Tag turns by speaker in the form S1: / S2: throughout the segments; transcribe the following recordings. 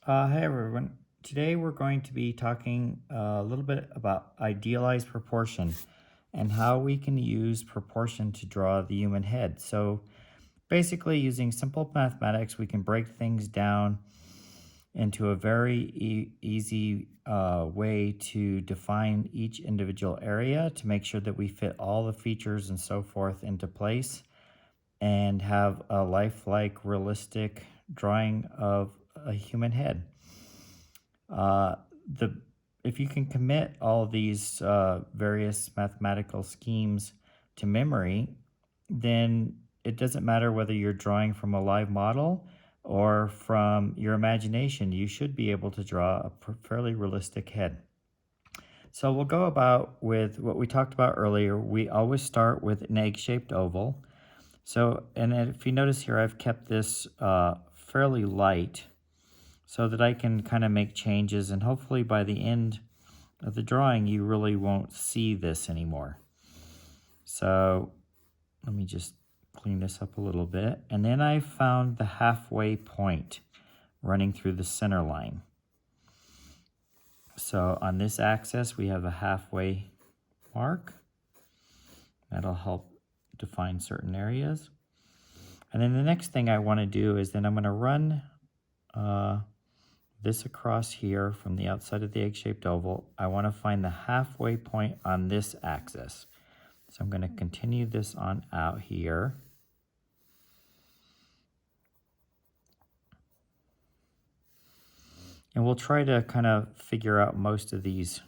S1: Hi everyone. Today we're going to be talking a little bit about idealized proportion and how we can use proportion to draw the human head. So basically using simple mathematics, we can break things down into a very easy way to define each individual area to make sure that we fit all the features and so forth into place and have a lifelike, realistic drawing of a human head. Uh, the If you can commit all these various mathematical schemes to memory, then it doesn't matter whether you're drawing from a live model or from your imagination. You should be able to draw a fairly realistic head. So we'll go about with what we talked about earlier. We always start with an egg-shaped oval. So, and if you notice here, I've kept this fairly light so that I can kind of make changes, and hopefully by the end of the drawing you really won't see this anymore. So let me just clean this up a little bit. And then I found the halfway point running through the center line. So on this axis we have a halfway mark. That'll help define certain areas. And then the next thing I want to do is then I'm going to run this across here from the outside of the egg-shaped oval. I want to find the halfway point on this axis. So I'm going to continue this on out here. And we'll try to kind of figure out most of these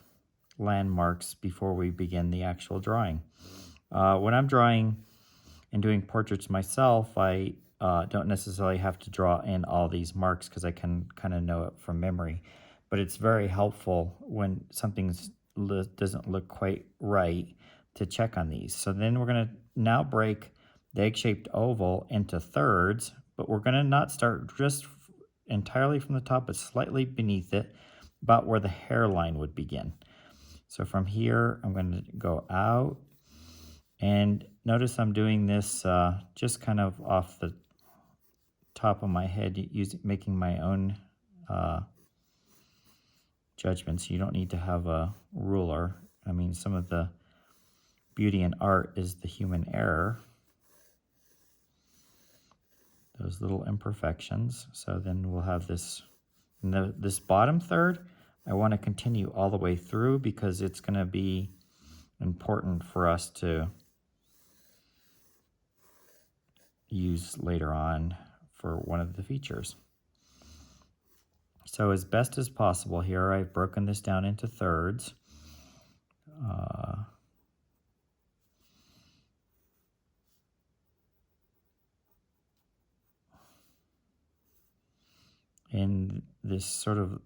S1: landmarks before we begin the actual drawing. When I'm drawing and doing portraits myself, I don't necessarily have to draw in all these marks because I can kind of know it from memory. But it's very helpful when something doesn't look quite right to check on these. So then we're going to now break the egg-shaped oval into thirds, but we're going to not start just entirely from the top, but slightly beneath it, about where the hairline would begin. So from here, I'm going to go out, and notice I'm doing this just kind of off the top of my head, making my own judgments. You don't need to have a ruler. I mean, some of the beauty in art is the human error, those little imperfections. So then we'll have this, this bottom third, I want to continue all the way through because it's going to be important for us to use later on for one of the features. So as best as possible here, I've broken this down into thirds. And this sort of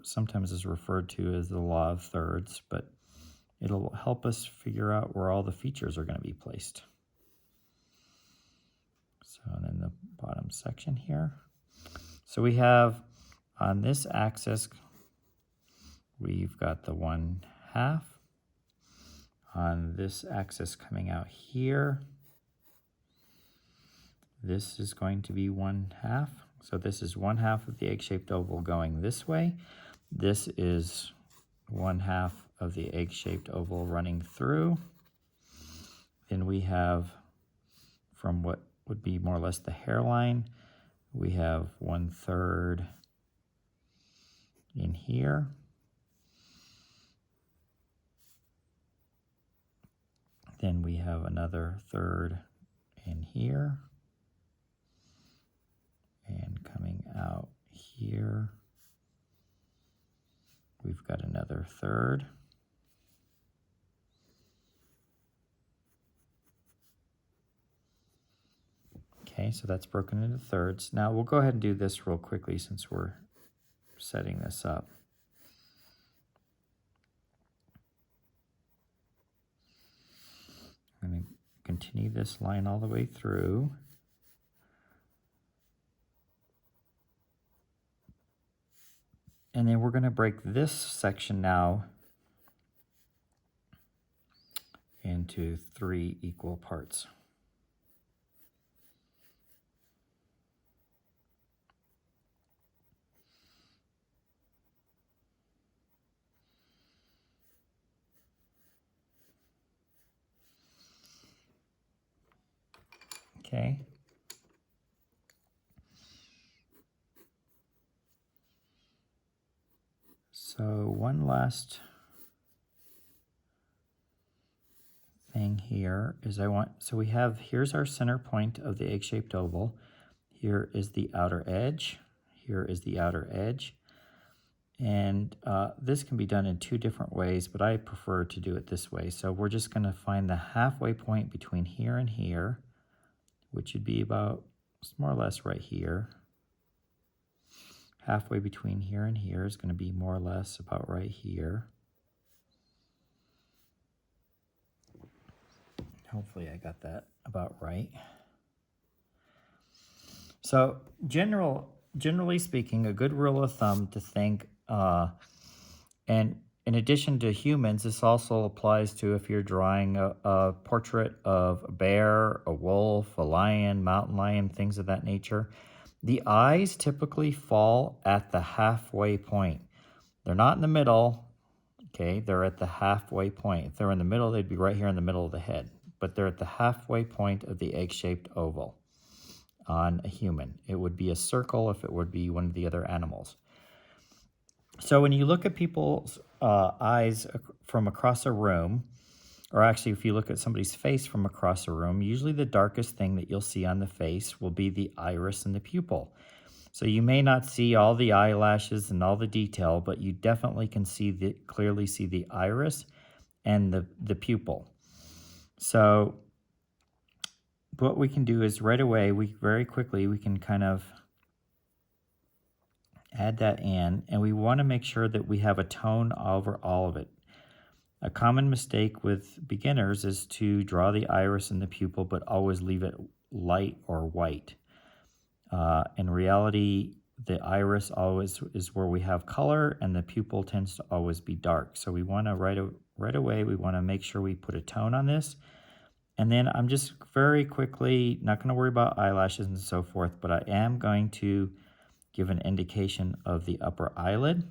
S1: sometimes is referred to as the law of thirds, but it'll help us figure out where all the features are going to be placed. So then the bottom section here. So we have on this axis, we've got the 1/2. On this axis coming out here, this is going to be 1/2. So this is 1/2 of the egg-shaped oval going this way. This is 1/2 of the egg-shaped oval running through. Then we have from what would be more or less the hairline, we have 1/3 in here. Then we have another third in here. And coming out here, we've got another third. Okay, so that's broken into thirds. Now we'll go ahead and do this real quickly since we're setting this up. I'm going to continue this line all the way through. And then we're going to break this section now into 3 equal parts. Okay. So one last thing here is so we have, here's our center point of the egg-shaped oval. Here is the outer edge. Here is the outer edge. And this can be done in two different ways, but I prefer to do it this way. So we're just going to find the halfway point between here and here, which would be about, it's more or less right here. Halfway between here and here is going to be more or less about right here. Hopefully I got that about right. So generally speaking, a good rule of thumb to think, and in addition to humans, this also applies to if you're drawing a portrait of a bear, a wolf, a lion, mountain lion, things of that nature. The eyes typically fall at the halfway point. They're not in the middle, okay? They're at the halfway point. If they're in the middle, they'd be right here in the middle of the head. But they're at the halfway point of the egg-shaped oval on a human. It would be a circle if it would be one of the other animals. So when you look at people's eyes from across a room, or actually if you look at somebody's face from across a room, usually the darkest thing that you'll see on the face will be the iris and the pupil. So you may not see all the eyelashes and all the detail, but you definitely can clearly see the iris and the pupil. So what we can do is right away, very quickly, we can kind of add that in, and we want to make sure that we have a tone over all of it. A common mistake with beginners is to draw the iris and the pupil, but always leave it light or white. In reality, the iris always is where we have color, and the pupil tends to always be dark. So we want to right away, we want to make sure we put a tone on this. And then I'm just very quickly, not going to worry about eyelashes and so forth, but I am going to give an indication of the upper eyelid.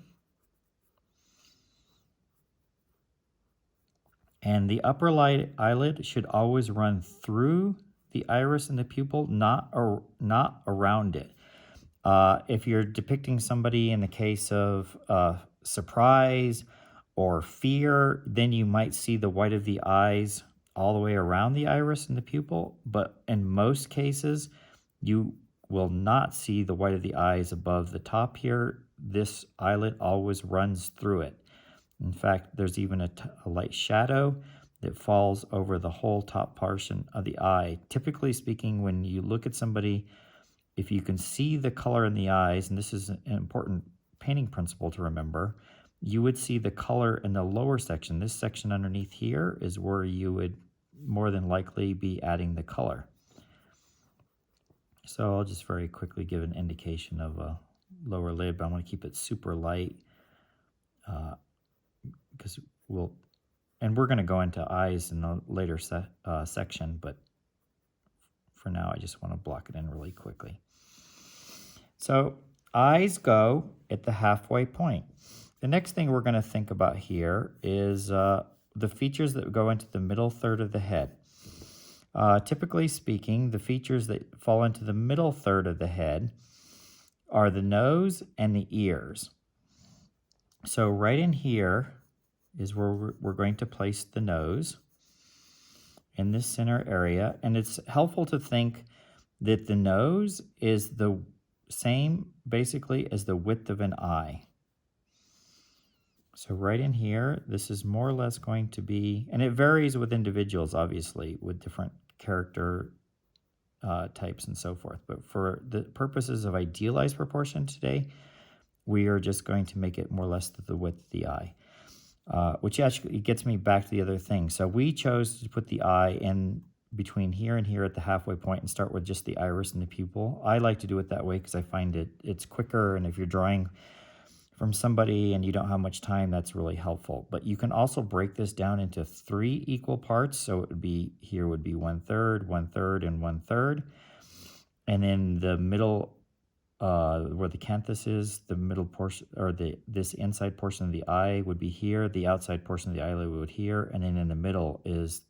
S1: And the upper eyelid should always run through the iris and the pupil, not around it. If you're depicting somebody in the case of surprise or fear, then you might see the white of the eyes all the way around the iris and the pupil. But in most cases, you will not see the white of the eyes above the top here. This eyelid always runs through it. In fact, there's even a light shadow that falls over the whole top portion of the eye. Typically speaking, when you look at somebody, if you can see the color in the eyes, and this is an important painting principle to remember, you would see the color in the lower section. This section underneath here is where you would more than likely be adding the color. So I'll just very quickly give an indication of a lower lid, but I want to keep it super light because we're going to go into eyes in a later section, but for now I just want to block it in really quickly. So eyes go at the halfway point. The next thing we're going to think about here is the features that go into the middle third of the head. Typically speaking, the features that fall into the middle third of the head are the nose and the ears. So right in here is where we're going to place the nose in this center area. And it's helpful to think that the nose is the same basically as the width of an eye. So right in here, this is more or less going to be, and it varies with individuals, obviously, with different character types and so forth. But for the purposes of idealized proportion today, we are just going to make it more or less the width of the eye, which actually gets me back to the other thing. So we chose to put the eye in between here and here at the halfway point and start with just the iris and the pupil. I like to do it that way because I find it's quicker, and if you're drawing from somebody and you don't have much time, that's really helpful. But you can also break this down into 3 equal parts. So it would be, here would be 1/3, 1/3, and 1/3. And then the middle, where the canthus is, the middle portion, or this inside portion of the eye would be here. The outside portion of the eyelid would be here. And then in the middle is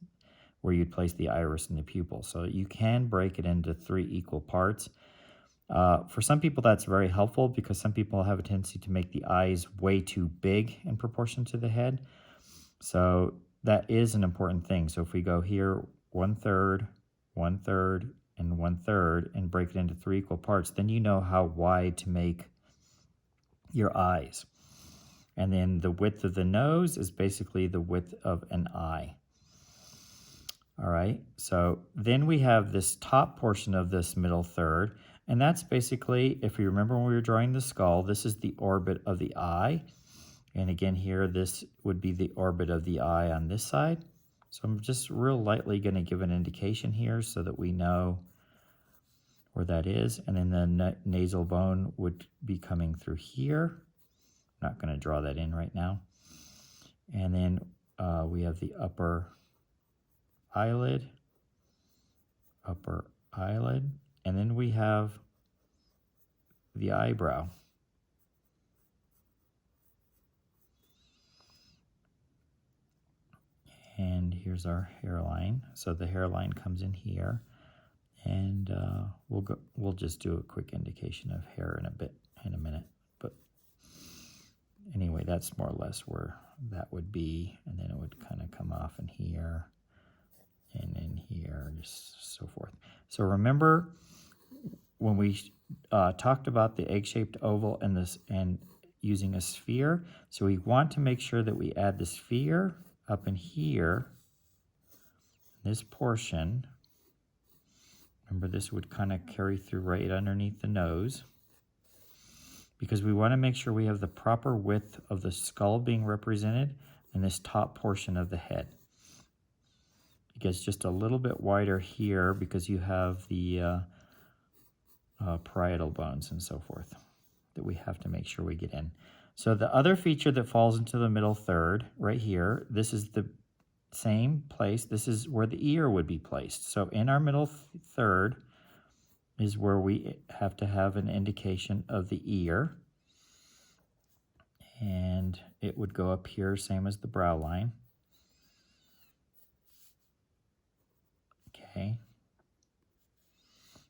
S1: where you'd place the iris and the pupil. So you can break it into 3 equal parts. For some people, that's very helpful because some people have a tendency to make the eyes way too big in proportion to the head. So that is an important thing. So if we go here, 1/3, 1/3, and 1/3, and break it into 3 equal parts, then you know how wide to make your eyes. And then the width of the nose is basically the width of an eye. All right, so then we have this top portion of this middle third, and that's basically, if you remember when we were drawing the skull, this is the orbit of the eye. And again here, this would be the orbit of the eye on this side. So I'm just real lightly going to give an indication here so that we know where that is. And then the nasal bone would be coming through here. I'm not going to draw that in right now. And then we have the upper eyelid, and then we have the eyebrow. And here's our hairline. So the hairline comes in here, and we'll just do a quick indication of hair in a minute. But anyway, that's more or less where that would be, and then it would kind of come off in here and in here, just so forth. So remember when we talked about the egg-shaped oval and using a sphere, so we want to make sure that we add the sphere up in here, this portion. Remember, this would kind of carry through right underneath the nose, because we want to make sure we have the proper width of the skull being represented and this top portion of the head. It gets just a little bit wider here because you have the parietal bones and so forth that we have to make sure we get in. So the other feature that falls into the middle third right here, this is the same place. This is where the ear would be placed. So in our middle third is where we have to have an indication of the ear. And it would go up here, same as the brow line. Okay.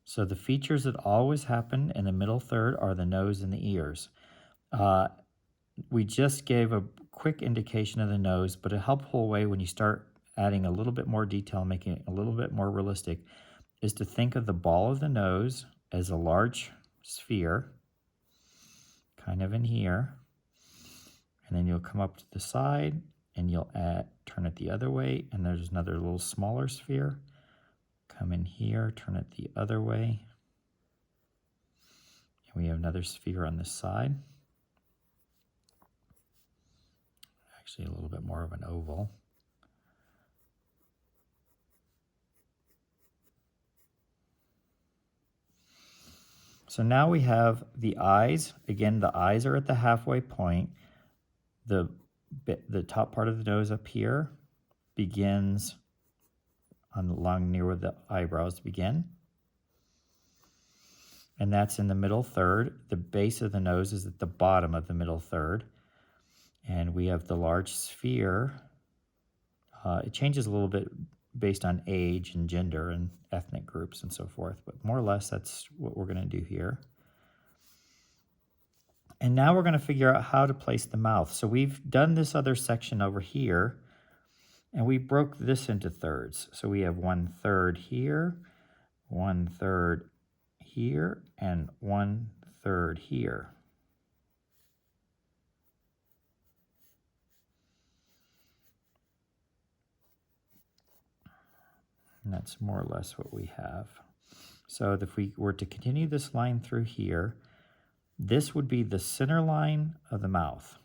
S1: So the features that always happen in the middle third are the nose and the ears. We just gave a quick indication of the nose, but a helpful way when you start adding a little bit more detail, making it a little bit more realistic, is to think of the ball of the nose as a large sphere, kind of in here. And then you'll come up to the side and you'll turn it the other way, and there's another little smaller sphere. Come in here, turn it the other way. And we have another sphere on this side. Actually, a little bit more of an oval. So now we have the eyes. Again, the eyes are at the halfway point. The top part of the nose up here begins along near where the eyebrows begin. And that's in the middle third. The base of the nose is at the bottom of the middle third. And we have the large sphere. It changes a little bit based on age and gender and ethnic groups and so forth, but more or less that's what we're going to do here. And now we're going to figure out how to place the mouth. So we've done this other section over here, and we broke this into thirds. So we have 1/3 here, 1/3 here, and 1/3 here. And that's more or less what we have. So if we were to continue this line through here, this would be the center line of the mouth.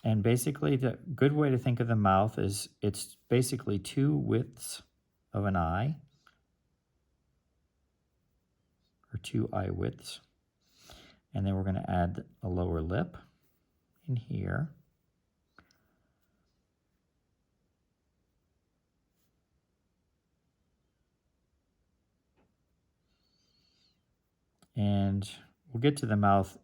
S1: And basically the good way to think of the mouth is it's basically 2 widths of an eye, or 2 eye widths. And then we're going to add a lower lip in here. And we'll get to the mouth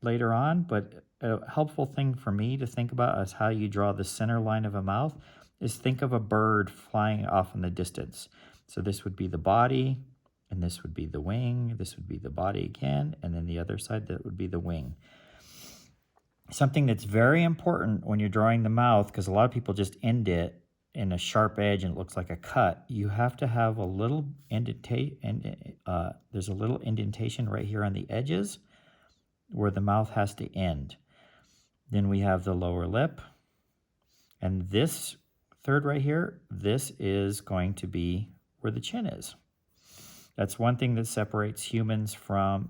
S1: later on, but a helpful thing for me to think about is how you draw the center line of a mouth is think of a bird flying off in the distance. So this would be the body, and this would be the wing, this would be the body again, and then the other side, that would be the wing. Something that's very important when you're drawing the mouth, because a lot of people just end it in a sharp edge and it looks like a cut, you have to have a little there's a little indentation right here on the edges where the mouth has to end. Then we have the lower lip, and this third right here, this is going to be where the chin is. That's one thing that separates humans from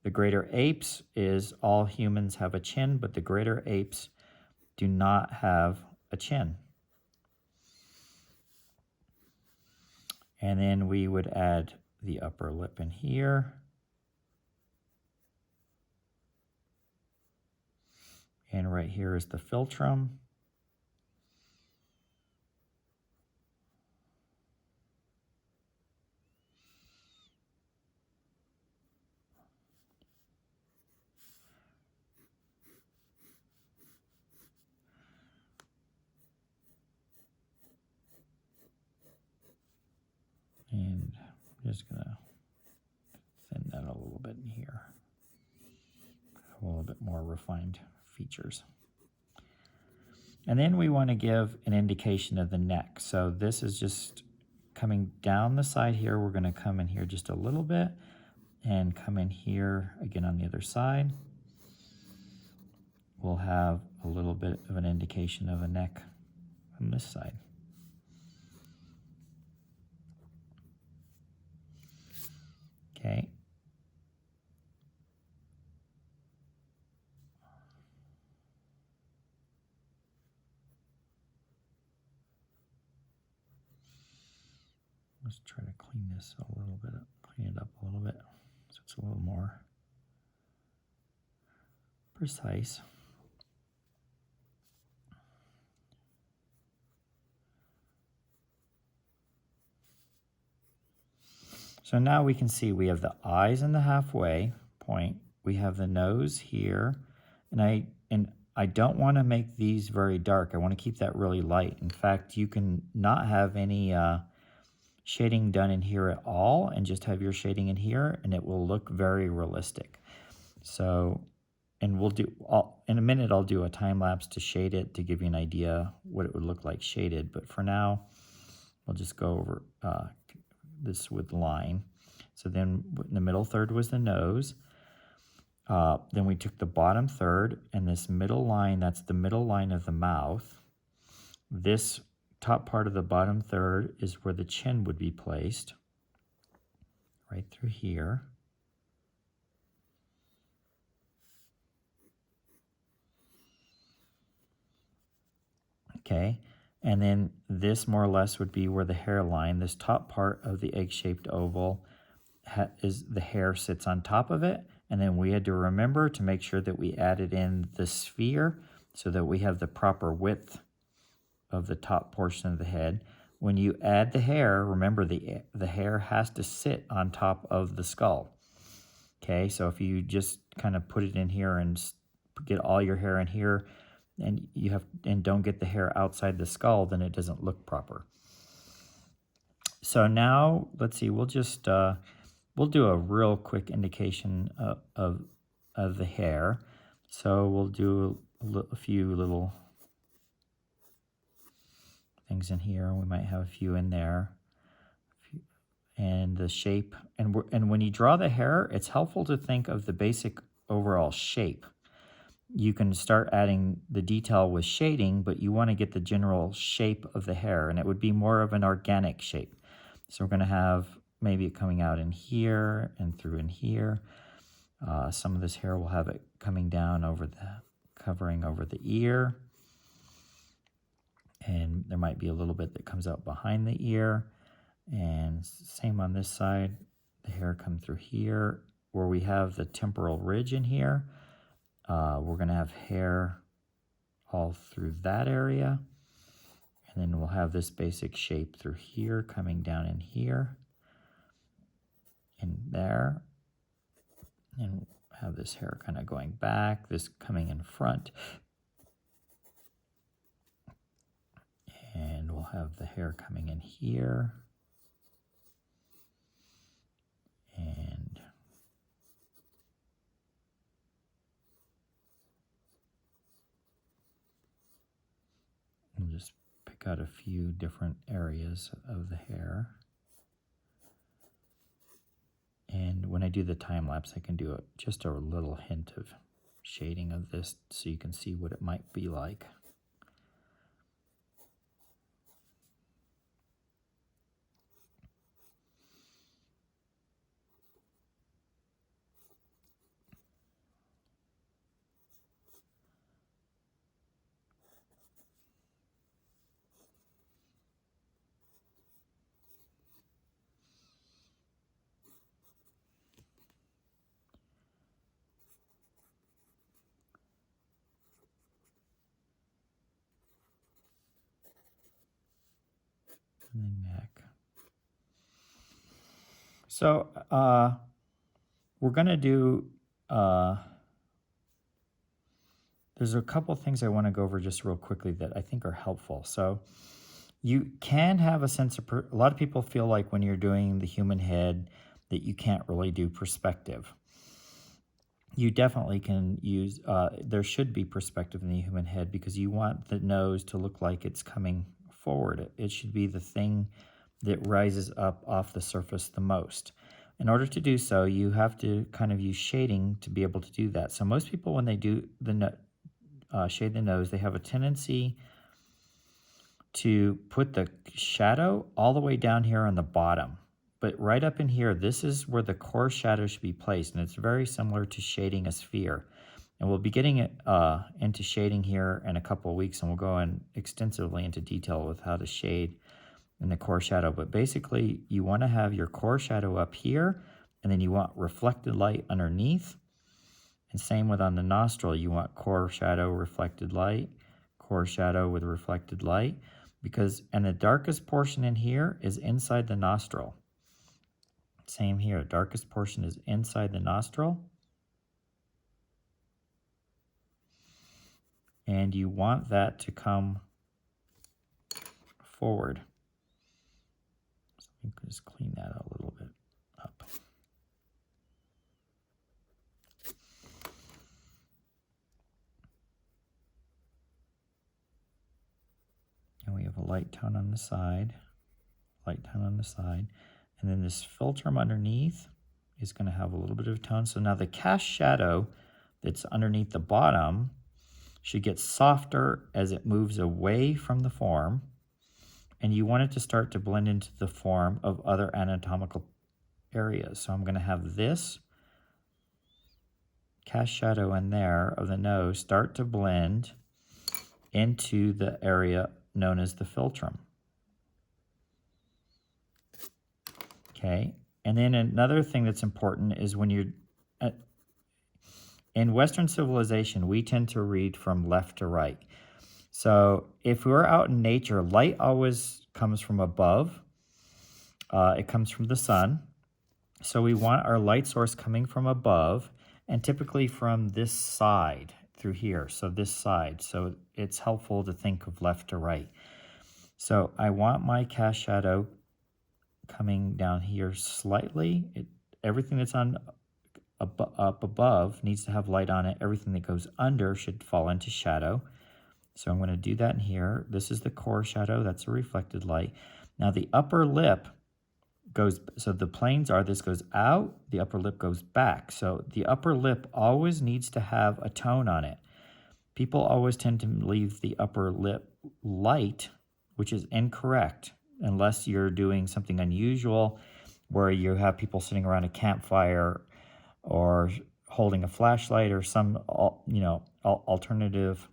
S1: the greater apes is all humans have a chin, but the greater apes do not have a chin. And then we would add the upper lip in here. And right here is the philtrum. And I'm just gonna thin that a little bit in here. A little bit more refined features. And then we want to give an indication of the neck. So this is just coming down the side here. We're going to come in here just a little bit and come in here again on the other side. We'll have a little bit of an indication of a neck on this side. Okay. Let's try to clean this a little bit up, clean it up a little bit so it's a little more precise. So now we can see we have the eyes in the halfway point. We have the nose here, and I don't want to make these very dark. I want to keep that really light. In fact, you can not have any shading done in here at all and just have your shading in here, and it will look very realistic. So, and we'll do, in a minute I'll do a time lapse to shade it to give you an idea what it would look like shaded. But for now, we'll just go over this with line. So then the middle third was the nose. Then we took the bottom third, and this middle line, that's the middle line of the mouth. This top part of the bottom third is where the chin would be placed, right through here. Okay, and then this more or less would be where the hairline, this top part of the egg-shaped oval, is the hair sits on top of it. And then we had to remember to make sure that we added in the sphere so that we have the proper width of the top portion of the head. When you add the hair, remember the hair has to sit on top of the skull. Okay, so if you just kind of put it in here and get all your hair in here, and don't get the hair outside the skull, then it doesn't look proper. So now let's see, we'll just we'll do a real quick indication of the hair. So we'll do a few little things in here. We might have a few in there. And the shape. And when you draw the hair, it's helpful to think of the basic overall shape. You can start adding the detail with shading, but you want to get the general shape of the hair, and it would be more of an organic shape. So we're going to have maybe it coming out in here and through in here. Some of this hair will have it coming down over covering over the ear. And there might be a little bit that comes out behind the ear. And same on this side, the hair come through here. Where we have the temporal ridge in here, we're going to have hair all through that area. And then we'll have this basic shape through here, coming down in here. And there. And have this hair kind of going back, this coming in front. And we'll have the hair coming in here. And we'll just pick out a few different areas of the hair. And when I do the time lapse, I can do just a little hint of shading of this so you can see what it might be like. And the neck. So we're going to do, there's a couple things I want to go over just real quickly that I think are helpful. So you can have a sense of, a lot of people feel like when you're doing the human head that you can't really do perspective. You definitely can use, there should be perspective in the human head because you want the nose to look like it's coming forward. It should be the thing that rises up off the surface the most. In order to do so, you have to kind of use shading to be able to do that. So most people, when they do the shade the nose, they have a tendency to put the shadow all the way down here on the bottom. But right up in here, this is where the core shadow should be placed, and it's very similar to shading a sphere. And we'll be getting it into shading here in a couple of weeks, and we'll go in extensively into detail with how to shade in the core shadow. But basically, you want to have your core shadow up here, and then you want reflected light underneath. And same with on the nostril, you want core shadow, reflected light, core shadow with reflected light, and the darkest portion in here is inside the nostril. Same here, darkest portion is inside the nostril. And you want that to come forward. So we can just clean that a little bit up. And we have a light tone on the side, And then this philtrum underneath is going to have a little bit of tone. So now the cast shadow that's underneath the bottom should get softer as it moves away from the form. And you want it to start to blend into the form of other anatomical areas. So I'm going to have this cast shadow in there of the nose start to blend into the area known as the philtrum. Okay, and then another thing that's important is when you're, in Western civilization, we tend to read from left to right. So if we're out in nature, light always comes from above. It comes from the sun. So we want our light source coming from above and typically from this side through here. So this side. So it's helpful to think of left to right. So I want my cast shadow coming down here slightly. Everything that's on up above needs to have light on it. Everything that goes under should fall into shadow. So I'm going to do that in here. This is the core shadow. That's a reflected light. Now the upper lip goes, so the planes are, this goes out, the upper lip goes back. So the upper lip always needs to have a tone on it. People always tend to leave the upper lip light, which is incorrect, unless you're doing something unusual where you have people sitting around a campfire or holding a flashlight or some, alternative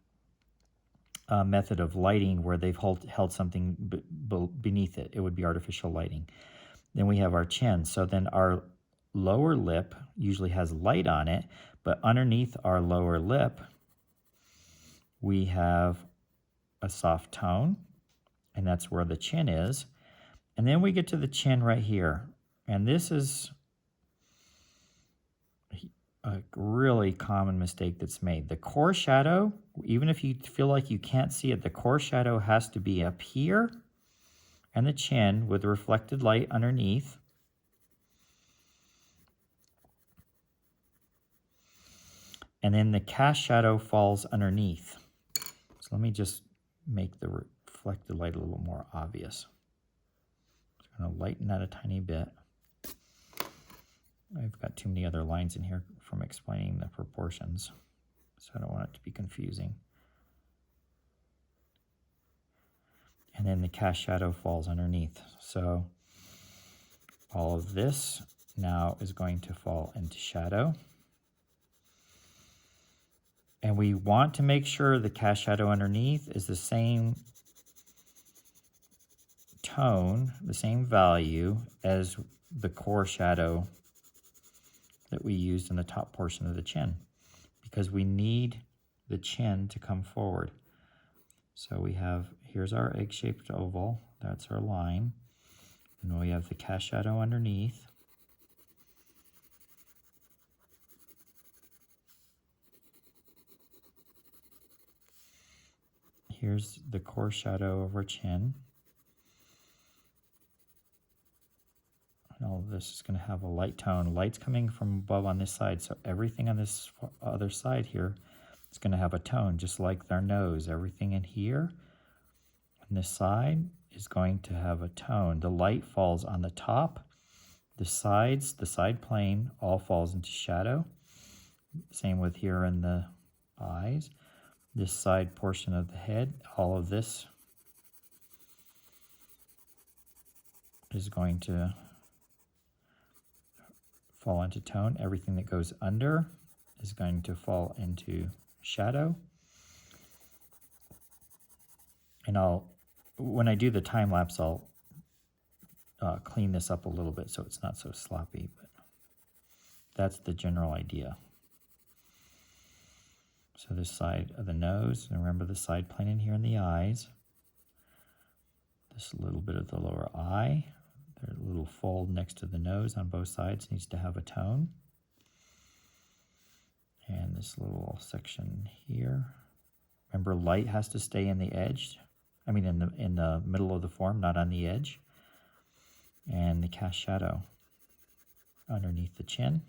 S1: method of lighting where they've held something beneath it. It would be artificial lighting. Then we have our chin. So then our lower lip usually has light on it, but underneath our lower lip, we have a soft tone, and that's where the chin is. And then we get to the chin right here. And this is a really common mistake that's made. The core shadow, even if you feel like you can't see it, the core shadow has to be up here and the chin with reflected light underneath. And then the cast shadow falls underneath. So let me just make the reflected light a little more obvious. I'm going to lighten that a tiny bit. I've got too many other lines in here from explaining the proportions, so I don't want it to be confusing. And then the cast shadow falls underneath. So all of this now is going to fall into shadow. And we want to make sure the cast shadow underneath is the same tone, the same value as the core shadow that we used in the top portion of the chin, because we need the chin to come forward. So we have, here's our egg-shaped oval, that's our line, and we have the cast shadow underneath. Here's the core shadow of our chin. And all of this is going to have a light tone. Light's coming from above on this side, so everything on this other side here is going to have a tone, just like their nose. Everything in here on this side is going to have a tone. The light falls on the top. The sides, the side plane, all falls into shadow. Same with here in the eyes. This side portion of the head, all of this is going to fall into tone. Everything that goes under is going to fall into shadow. And when I do the time lapse, I'll clean this up a little bit so it's not so sloppy, but that's the general idea. So this side of the nose, and remember the side plane in here in the eyes. This little bit of the lower eye, there's a little fold next to the nose on both sides needs to have a tone. And this little section here. Remember, light has to stay in the edge. I mean, in the middle of the form, not on the edge. And the cast shadow underneath the chin.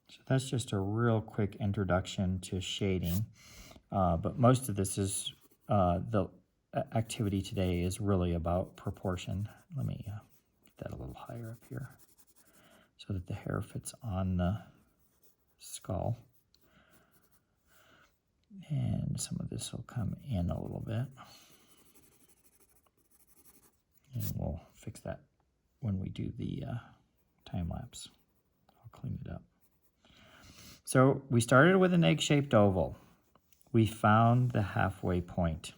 S1: So that's just a real quick introduction to shading, but most of this is, the activity today is really about proportion. Let me get that a little higher up here so that the hair fits on the skull. And some of this will come in a little bit. And we'll fix that when we do the time lapse. I'll clean it up. So we started with an egg-shaped oval. We found the halfway point.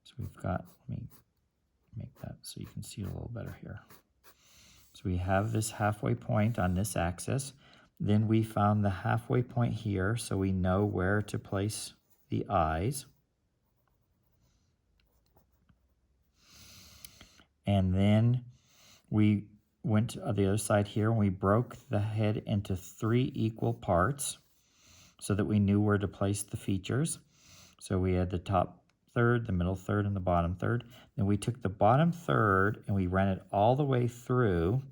S1: So we've got, let me make that so you can see it a little better here. So we have this halfway point on this axis. Then we found the halfway point here, so we know where to place the eyes. And then we went to the other side here and we broke the head into 3 equal parts so that we knew where to place the features. So we had the top third, the middle third, and the bottom third. Then we took the bottom third and we ran it all the way through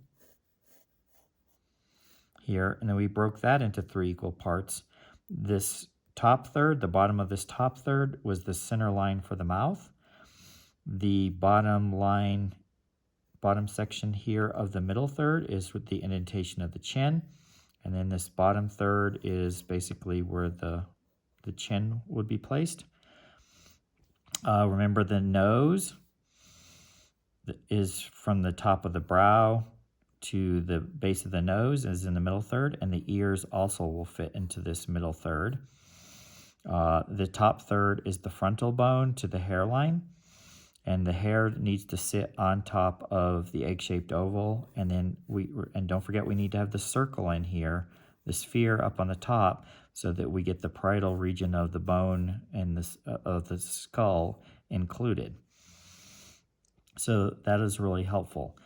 S1: here, and then we broke that into 3 equal parts. This top third, the bottom of this top third, was the center line for the mouth. The bottom line, bottom section here of the middle third is with the indentation of the chin. And then this bottom third is basically where the chin would be placed. Remember, the nose is from the top of the brow to the base of the nose is in the middle third, and the ears also will fit into this middle third. The top third is the frontal bone to the hairline, and the hair needs to sit on top of the egg-shaped oval. And then don't forget, we need to have the circle in here, the sphere up on the top, so that we get the parietal region of the bone and this of the skull included. So that is really helpful.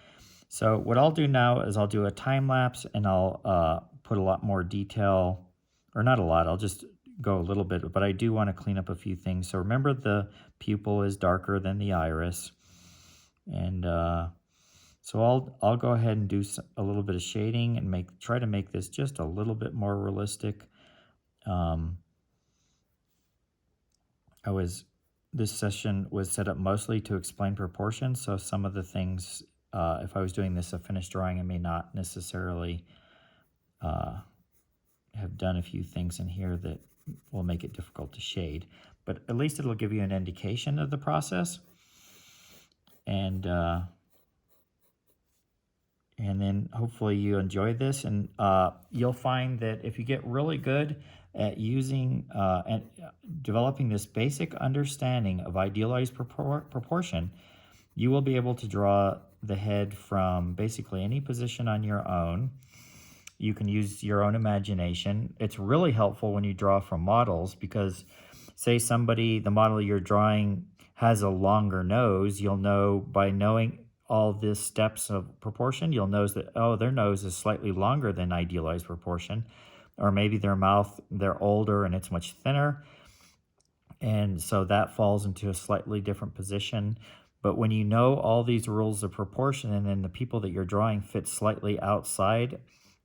S1: So what I'll do now is I'll do a time lapse, and I'll put a lot more detail, or not a lot, I'll just go a little bit, but I do want to clean up a few things. So remember, the pupil is darker than the iris, and so I'll go ahead and do a little bit of shading and try to make this just a little bit more realistic. This session was set up mostly to explain proportions, so some of the things, if I was doing this a finished drawing, I may not necessarily have done a few things in here that will make it difficult to shade, but at least it'll give you an indication of the process. And then hopefully you enjoy this, and you'll find that if you get really good at using and developing this basic understanding of idealized proportion, you will be able to draw the head from basically any position on your own. You can use your own imagination. It's really helpful when you draw from models, because say the model you're drawing has a longer nose, you'll know by knowing all these steps of proportion, you'll know that, oh, their nose is slightly longer than idealized proportion, or maybe their mouth, they're older and it's much thinner, and so that falls into a slightly different position. But when you know all these rules of proportion, and then the people that you're drawing fit slightly outside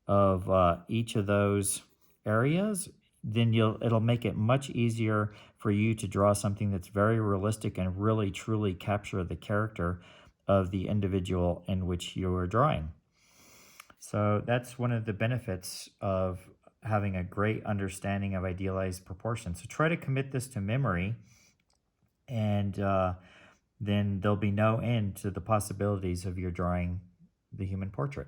S1: of each of those areas, then it'll make it much easier for you to draw something that's very realistic and really truly capture the character of the individual in which you're drawing. So that's one of the benefits of having a great understanding of idealized proportion. So try to commit this to memory, and then there'll be no end to the possibilities of your drawing the human portrait.